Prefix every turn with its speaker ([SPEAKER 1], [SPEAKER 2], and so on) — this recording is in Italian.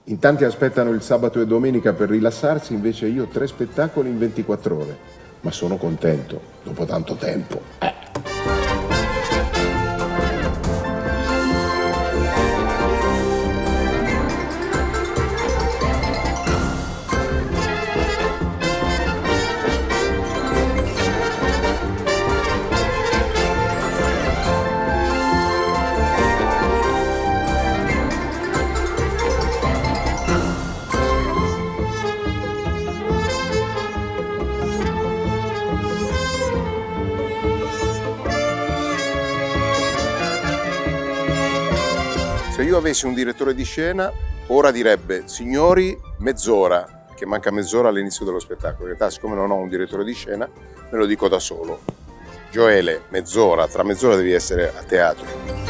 [SPEAKER 1] In tanti aspettano il sabato e domenica per rilassarsi, invece io 3 spettacoli in 24 ore. Ma sono contento, dopo tanto tempo. Se io avessi un direttore di scena, ora direbbe: signori, mezz'ora, che manca mezz'ora all'inizio dello spettacolo. In realtà, siccome non ho un direttore di scena, me lo dico da solo. Gioele, mezz'ora, tra mezz'ora devi essere a teatro.